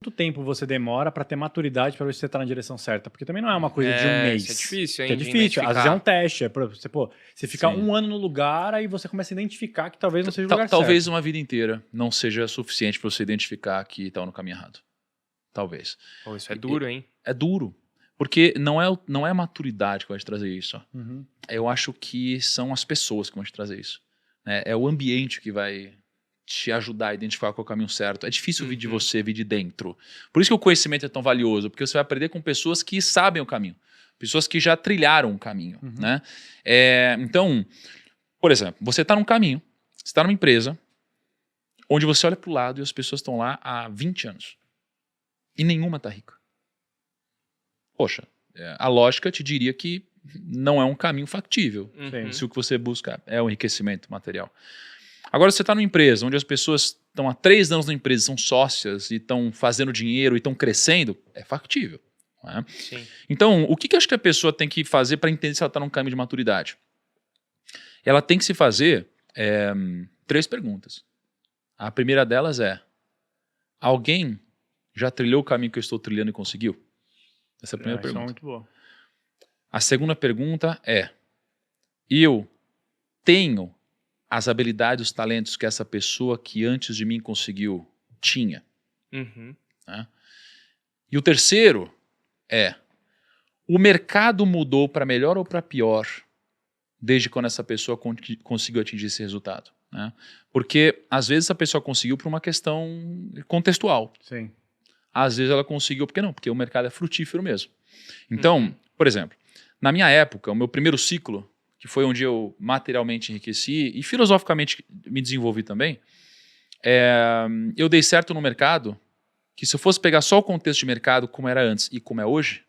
quanto tempo você demora para ter maturidade para ver se você tá na direção certa? Porque também não é uma coisa de um mês. Isso é difícil, hein? Que é de difícil. Às vezes é um identificar. teste. Você fica Sim. um ano no lugar, aí você começa a identificar que talvez não seja o lugar Talvez certo. uma vida inteira não seja suficiente para você identificar que está no caminho errado. Talvez. Pô, isso é duro, hein? É duro. Porque não é a maturidade que vai te trazer isso. Ó. Uhum. Eu acho que são as pessoas que vão te trazer isso. Né? É o ambiente que vai te ajudar a identificar qual é o caminho certo. É difícil vir de você, vir de dentro. Por isso que o conhecimento é tão valioso, porque você vai aprender com pessoas que sabem o caminho. Pessoas que já trilharam o caminho. Uhum. Né? Então, por exemplo, você está num caminho, você está numa empresa, onde você olha para o lado e as pessoas estão lá há 20 anos. E nenhuma está rica. Poxa, a lógica te diria que não é um caminho factível. Uhum. Se o que você busca é o enriquecimento material. Agora você está numa empresa onde as pessoas estão há 3 anos na empresa, são sócias e estão fazendo dinheiro e estão crescendo, é factível. Não é? Sim. Então, o que eu acho que a pessoa tem que fazer para entender se ela está num caminho de maturidade? Ela tem que se fazer 3 perguntas. A primeira delas é: alguém já trilhou o caminho que eu estou trilhando e conseguiu? Essa é a primeira Isso é pergunta. muito boa. A segunda pergunta é: eu tenho as habilidades, os talentos que essa pessoa que antes de mim conseguiu tinha? Uhum. Né? E o terceiro é: o mercado mudou para melhor ou para pior desde quando essa pessoa conseguiu atingir esse resultado? Né? Porque às vezes a pessoa conseguiu por uma questão contextual. Sim. Às vezes ela conseguiu, por que não? Porque o mercado é frutífero mesmo. Então, por exemplo, na minha época, o meu primeiro ciclo, que foi onde eu materialmente enriqueci e filosoficamente me desenvolvi também, eu dei certo no mercado que, se eu fosse pegar só o contexto de mercado como era antes e como é hoje,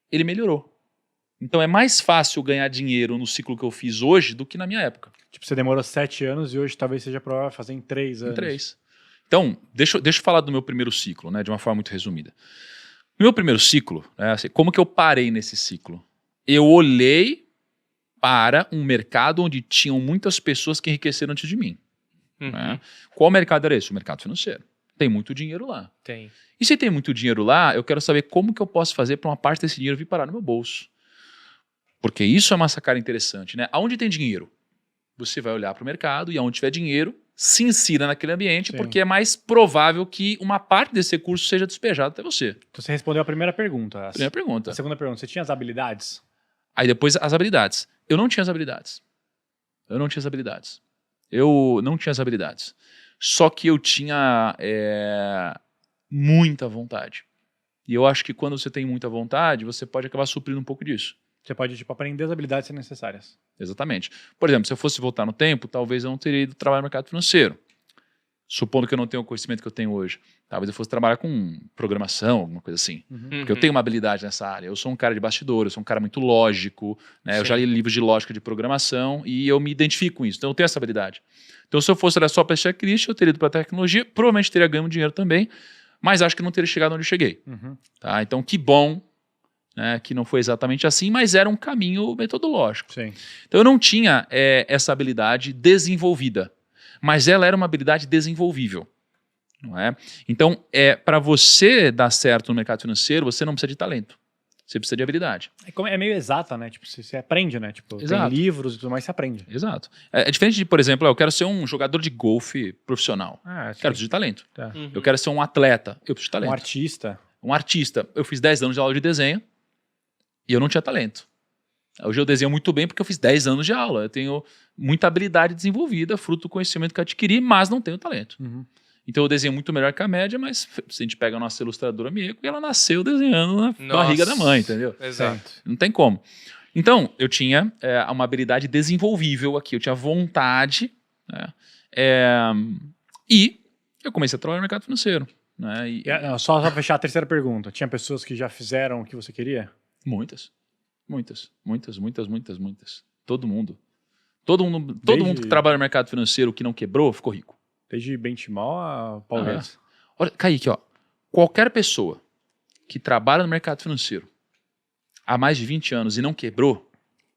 ele melhorou. Então é mais fácil ganhar dinheiro no ciclo que eu fiz hoje do que na minha época. Tipo, você demorou 7 anos e hoje talvez seja provável fazer em 3 anos. Em 3. Então, deixa eu falar do meu primeiro ciclo, né, de uma forma muito resumida. No meu primeiro ciclo, né, assim, como que eu parei nesse ciclo? Eu olhei para um mercado onde tinham muitas pessoas que enriqueceram antes de mim. Uhum. Né? Qual mercado era esse? O mercado financeiro. Tem muito dinheiro lá. Tem. E se tem muito dinheiro lá, eu quero saber como que eu posso fazer para uma parte desse dinheiro vir parar no meu bolso. Porque isso é uma sacada interessante, né? Aonde tem dinheiro? Você vai olhar para o mercado e aonde tiver dinheiro, se insira naquele ambiente, Sim. porque é mais provável que uma parte desse recurso seja despejado até você. Então você respondeu a primeira pergunta. Primeira pergunta. A segunda pergunta, você tinha as habilidades? Aí depois as habilidades. Eu não tinha as habilidades. Só que eu tinha muita vontade. E eu acho que quando você tem muita vontade, você pode acabar suprindo um pouco disso. Você pode, tipo, aprender as habilidades que são necessárias. Exatamente. Por exemplo, se eu fosse voltar no tempo, talvez eu não teria ido trabalhar no mercado financeiro. Supondo que eu não tenho o conhecimento que eu tenho hoje. Talvez eu fosse trabalhar com programação, alguma coisa assim. Porque eu tenho uma habilidade nessa área. Eu sou um cara de bastidor, eu sou um cara muito lógico. Né? Eu já li livros de lógica de programação e eu me identifico com isso. Então eu tenho essa habilidade. Então se eu fosse olhar só para checklist, eu teria ido para a tecnologia, provavelmente teria ganho dinheiro também, mas acho que não teria chegado onde eu cheguei. Tá? Então que bom, né, que não foi exatamente assim, mas era um caminho metodológico. Sim. Então eu não tinha essa habilidade desenvolvida, mas ela era uma habilidade desenvolvível. Não é? Então, para você dar certo no mercado financeiro, você não precisa de talento. Você precisa de habilidade. É meio exata, né? Tipo, você aprende, né? Tipo, Exato. Tem livros e tudo mais, você aprende. Exato. É diferente de, por exemplo, eu quero ser um jogador de golfe profissional. Quero preciso de talento. Tá. Eu quero ser um atleta. Eu preciso de talento. Um artista. Um artista. Eu fiz 10 anos de aula de desenho e eu não tinha talento. Hoje eu desenho muito bem porque eu fiz 10 anos de aula. Eu tenho muita habilidade desenvolvida, fruto do conhecimento que eu adquiri, mas não tenho talento. Então eu desenho muito melhor que a média, mas se a gente pega a nossa ilustradora Mieko, ela nasceu desenhando na barriga da mãe, entendeu? Exato. Não tem como. Então, eu tinha uma habilidade desenvolvível aqui, eu tinha vontade, né? E eu comecei a trabalhar no mercado financeiro. Né? Só pra fechar a terceira pergunta. Tinha pessoas que já fizeram o que você queria? Muitas. Todo mundo que trabalha no mercado financeiro que não quebrou, ficou rico. Desde Benchimol a Paulo Guedes. Olha, Kaique, ó, qualquer pessoa que trabalha no mercado financeiro há mais de 20 anos e não quebrou,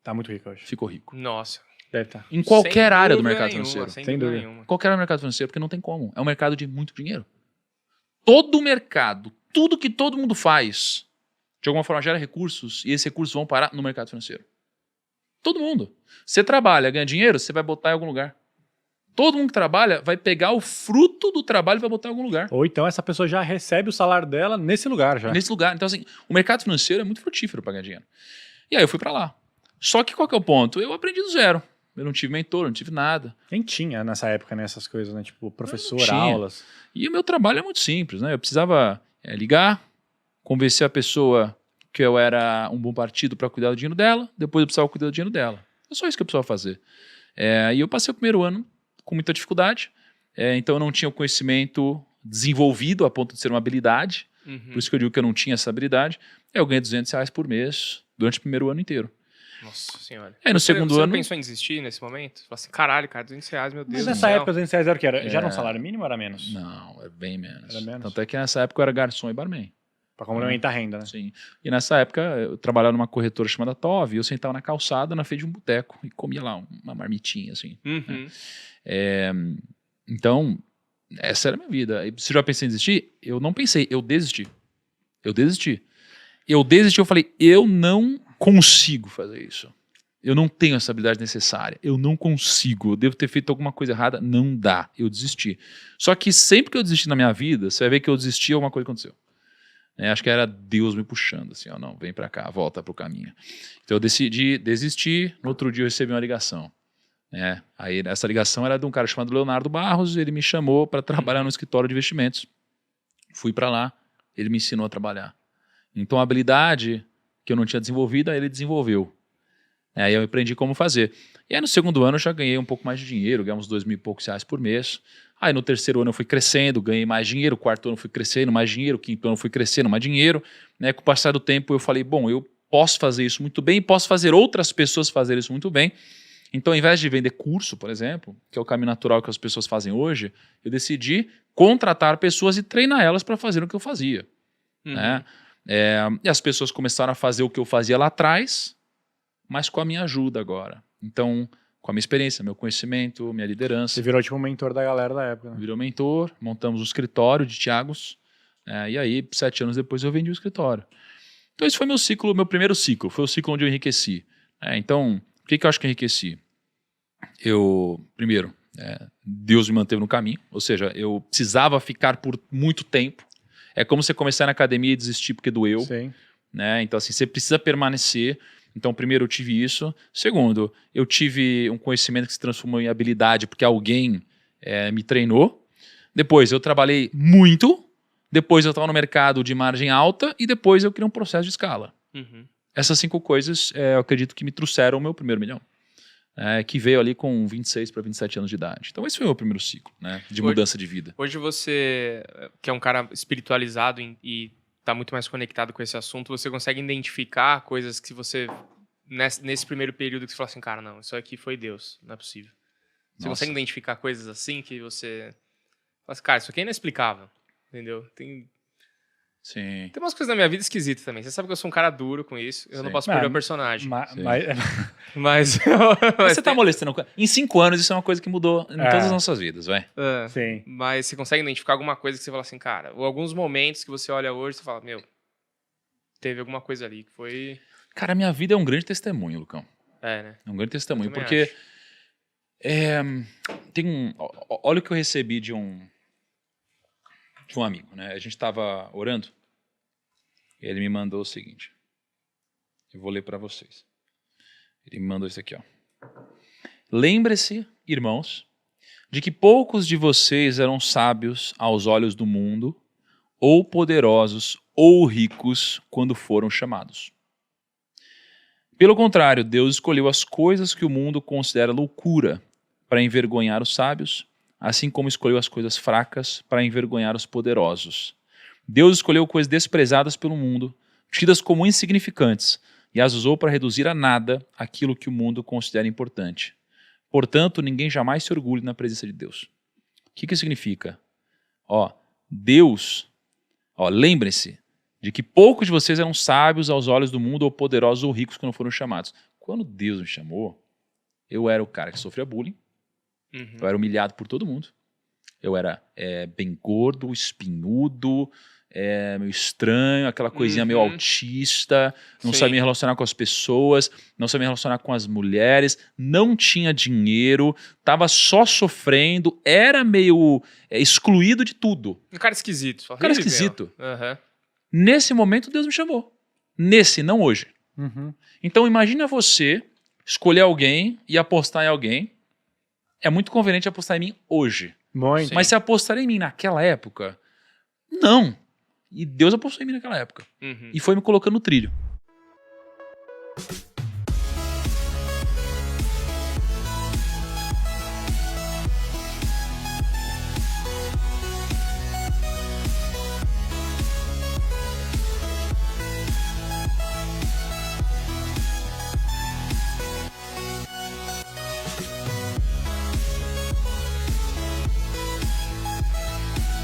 Tá muito rico hoje. ficou rico. Nossa. Deve estar. Em qualquer Sem área do dúvida mercado nenhuma, financeiro. Sem dúvida nenhuma. Qualquer área do mercado financeiro, porque não tem como. É um mercado de muito dinheiro. Todo mercado tudo que todo mundo faz, de alguma forma gera recursos, e esses recursos vão parar no mercado financeiro. Todo mundo. Você trabalha, ganha dinheiro, você vai botar em algum lugar. Todo mundo que trabalha vai pegar o fruto do trabalho e vai botar em algum lugar. Ou então essa pessoa já recebe o salário dela nesse lugar já. Nesse lugar. Então, assim, o mercado financeiro é muito frutífero para ganhar dinheiro. E aí eu fui para lá. Só que qual que é o ponto? Eu aprendi do zero. Eu não tive mentor, não tive nada. Nem tinha nessa época, né, essas coisas, né? Tipo, professor, tinha. aulas. E o meu trabalho é muito simples, né? Eu precisava ligar, convencer a pessoa que eu era um bom partido para cuidar do dinheiro dela, depois eu precisava cuidar do dinheiro dela. É só isso que eu precisava fazer. E eu passei o primeiro ano com muita dificuldade, então eu não tinha o conhecimento desenvolvido a ponto de ser uma habilidade, por isso que eu digo que eu não tinha essa habilidade. Eu ganhei R$200 por mês durante o primeiro ano inteiro. Nossa senhora. Aí no segundo Você ano... não pensou em desistir nesse momento? Você falou assim, caralho, cara, R$200, meu Deus Mas do nessa céu. época, os R$200 era o que? Já era um salário mínimo ou era menos? Não, é bem menos. Era menos? Tanto é que nessa época eu era garçom e barman. Pra complementar a renda, né? Sim. E nessa época eu trabalhava numa corretora chamada Tove, e eu sentava na calçada na frente de um boteco e comia lá uma marmitinha, assim. Uhum. Então, essa era a minha vida. E você já pensou em desistir? Eu não pensei, eu desisti. Eu desisti, eu falei, eu não consigo fazer isso. Eu não tenho essa habilidade necessária. Eu não consigo. Eu devo ter feito alguma coisa errada. Não dá. Eu desisti. Só que sempre que eu desisti na minha vida, você vai ver que eu desisti e alguma coisa aconteceu. Acho que era Deus me puxando, assim, ó, não, vem pra cá, volta pro caminho. Então eu decidi desistir, no outro dia eu recebi uma ligação. Aí essa ligação era de um cara chamado Leonardo Barros, ele me chamou para trabalhar no escritório de investimentos. Fui para lá, ele me ensinou a trabalhar. Então a habilidade que eu não tinha desenvolvido, aí ele desenvolveu. Aí eu aprendi como fazer. E aí no segundo ano eu já ganhei um pouco mais de dinheiro, ganhei uns R$2.000 e poucos por mês. Aí no terceiro ano eu fui crescendo, ganhei mais dinheiro, quarto ano eu fui crescendo, mais dinheiro, quinto ano eu fui crescendo, mais dinheiro. Com o passar do tempo eu falei, bom, eu posso fazer isso muito bem, posso fazer outras pessoas fazerem isso muito bem. Então ao invés de vender curso, por exemplo, que é o caminho natural que as pessoas fazem hoje, eu decidi contratar pessoas e treinar elas para fazer o que eu fazia. E as pessoas começaram a fazer o que eu fazia lá atrás, mas com a minha ajuda agora. Então, com a minha experiência, meu conhecimento, minha liderança. Você virou tipo um mentor da galera da época, né? Virou mentor, montamos um escritório de Thiagos, e aí 7 anos depois eu vendi o escritório. Então esse foi meu ciclo, meu primeiro ciclo, foi o ciclo onde eu enriqueci. Então, o que eu acho que eu enriqueci? Primeiro, Deus me manteve no caminho, ou seja, eu precisava ficar por muito tempo. É como você começar na academia e desistir porque doeu. Sim. Então assim, você precisa permanecer. Então, primeiro, eu tive isso. Segundo, eu tive um conhecimento que se transformou em habilidade porque alguém me treinou. Depois, eu trabalhei muito. Depois, eu estava no mercado de margem alta. E depois, eu criei um processo de escala. Uhum. Essas 5 coisas, eu acredito que me trouxeram o meu primeiro milhão. Que veio ali com 26 para 27 anos de idade. Então, esse foi o meu primeiro ciclo de mudança de vida. Hoje você, que é um cara espiritualizado e está muito mais conectado com esse assunto, você consegue identificar coisas que você, nesse primeiro período, que você fala assim, cara, não, isso aqui foi Deus, não é possível. Você consegue identificar coisas assim que você fala assim, cara, isso aqui é inexplicável, entendeu? Sim. Tem umas coisas na minha vida esquisitas também. Você sabe que eu sou um cara duro com isso, eu não posso perder o personagem. Mas você tá molestando. Em 5 anos, isso é uma coisa que mudou em todas as nossas vidas, vai. Sim. Mas você consegue identificar alguma coisa que você fala assim, cara, ou alguns momentos que você olha hoje e fala, meu, teve alguma coisa ali que foi... Cara, a minha vida é um grande testemunho, Lucão. né? É um grande testemunho, Eu também porque olha o que eu recebi de um amigo, né? A gente estava orando e ele me mandou o seguinte. Eu vou ler para vocês. Ele me mandou isso aqui, ó. Lembre-se, irmãos, de que poucos de vocês eram sábios aos olhos do mundo, ou poderosos, ou ricos, quando foram chamados. Pelo contrário, Deus escolheu as coisas que o mundo considera loucura para envergonhar os sábios, assim como escolheu as coisas fracas para envergonhar os poderosos. Deus escolheu coisas desprezadas pelo mundo, tidas como insignificantes, e as usou para reduzir a nada aquilo que o mundo considera importante. Portanto, ninguém jamais se orgulhe na presença de Deus. O que significa? Deus, lembrem-se de que poucos de vocês eram sábios aos olhos do mundo, ou poderosos ou ricos quando foram chamados. Quando Deus me chamou, eu era o cara que sofria bullying, eu era humilhado por todo mundo, eu era bem gordo, espinhudo, meio estranho, aquela coisinha meio autista, não Sim. sabia me relacionar com as pessoas, não sabia me relacionar com as mulheres, não tinha dinheiro, tava só sofrendo, era meio excluído de tudo. Um cara esquisito. Só Um cara horrível. esquisito. Aham. Nesse momento, Deus me chamou. Nesse, não hoje. Uhum. Então, imagina você escolher alguém e apostar em alguém. É muito conveniente apostar em mim hoje. Muito. Sim. Mas se apostar em mim naquela época, não. E Deus apostou em mim naquela época. Uhum. E foi me colocando no trilho.